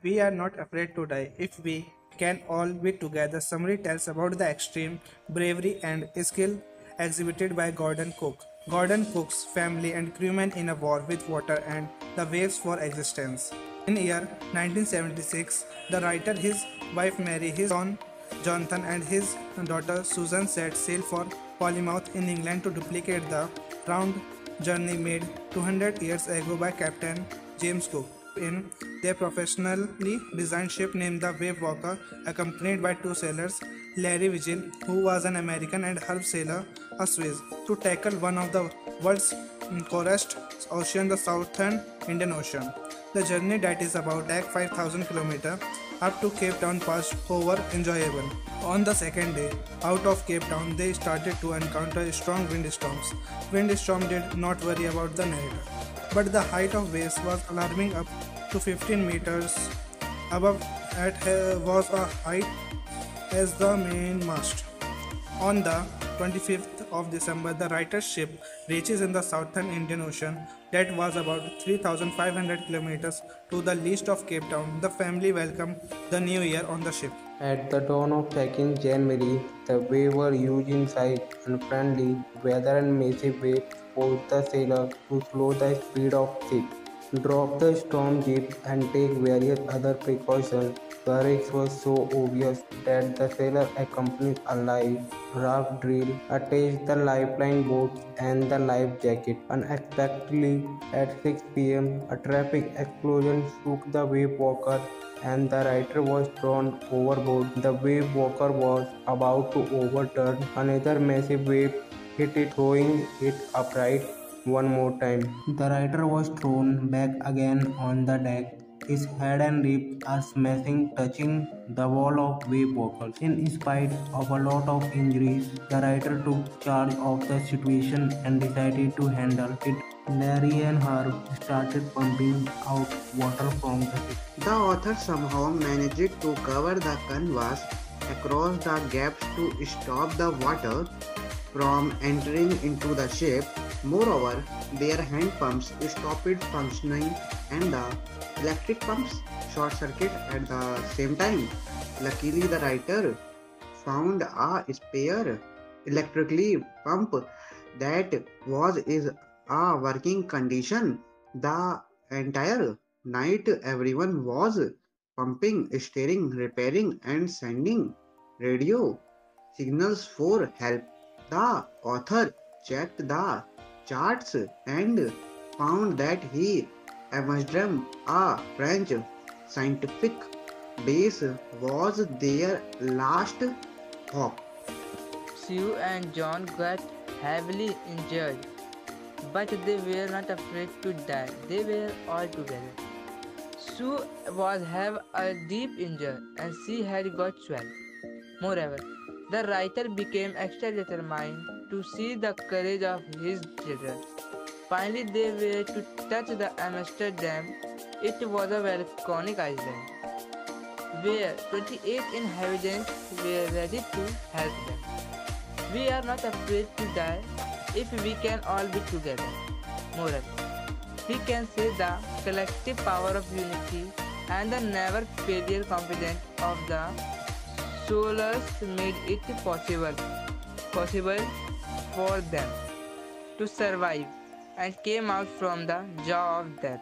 We are not afraid to die if we can all be together. Summary tells about the extreme bravery and skill exhibited by Gordon Cook. Gordon Cook's family and crewmen in a war with water and the waves for existence. In year 1976, the writer, his wife Mary, his son Jonathan and his daughter Susan set sail for Plymouth in England to duplicate the round journey made 200 years ago by Captain James Cook in their professionally designed ship named the Wave Walker, accompanied by two sailors, Larry Vigil, who was an American, and Herb Sailor, a Swiss, to tackle one of the world's coldest ocean, the Southern Indian Ocean. The journey, that is about like 5,000 km up to Cape Town, passed over enjoyable. On the second day, out of Cape Town, they started to encounter strong windstorms. Windstorm did not worry about the narrator, but the height of waves was alarming. Up to 15 meters above at was a height as the main mast. On the 25th of December, the writer's ship reaches in the southern Indian Ocean. That was about 3,500 kilometers to the east of Cape Town. The family welcomed the new year on the ship. At the dawn of 2nd January, the waves were huge in size, unfriendly weather and massive waves forced the sailors to slow the speed of ship, drop the storm jeep, and take various other precautions. The risk was so obvious that the sailor accompanied a life raft drill, attached the lifeline boats and the life jacket. Unexpectedly, at 6 p.m., a traffic explosion shook the wave walker and the writer was thrown overboard. The wave walker was about to overturn. Another massive wave hit it, throwing it upright one more time. The writer was thrown back again on the deck. His head and ribs are smashing, touching the wall of wave walkers. In spite of a lot of injuries, the writer took charge of the situation and decided to handle it. Larry and Herb started pumping out water from the ship. The author somehow managed to cover the canvas across the gaps to stop the water from entering into the ship. Moreover, their hand pumps stopped functioning and the electric pumps short circuit at the same time. Luckily, the writer found a spare electrically pump that was in a working condition. The entire night, everyone was pumping, steering, repairing, and sending radio signals for help. The author checked the charts and found that he Amsterdam, a French scientific base, was their last hope. Sue and John got heavily injured, but they were not afraid to die. They were all together. Sue was have a deep injury and she had got swell. Moreover, the writer became extra determined to see the courage of his children. Finally, they were to touch the Amsterdam. It was a volcanic island where 28 inhabitants were ready to help them. We are not afraid to die if we can all be together. Moral: we can say the collective power of unity and the never failure confidence of the soldiers made it possible for them to survive and came out from the jaw of death.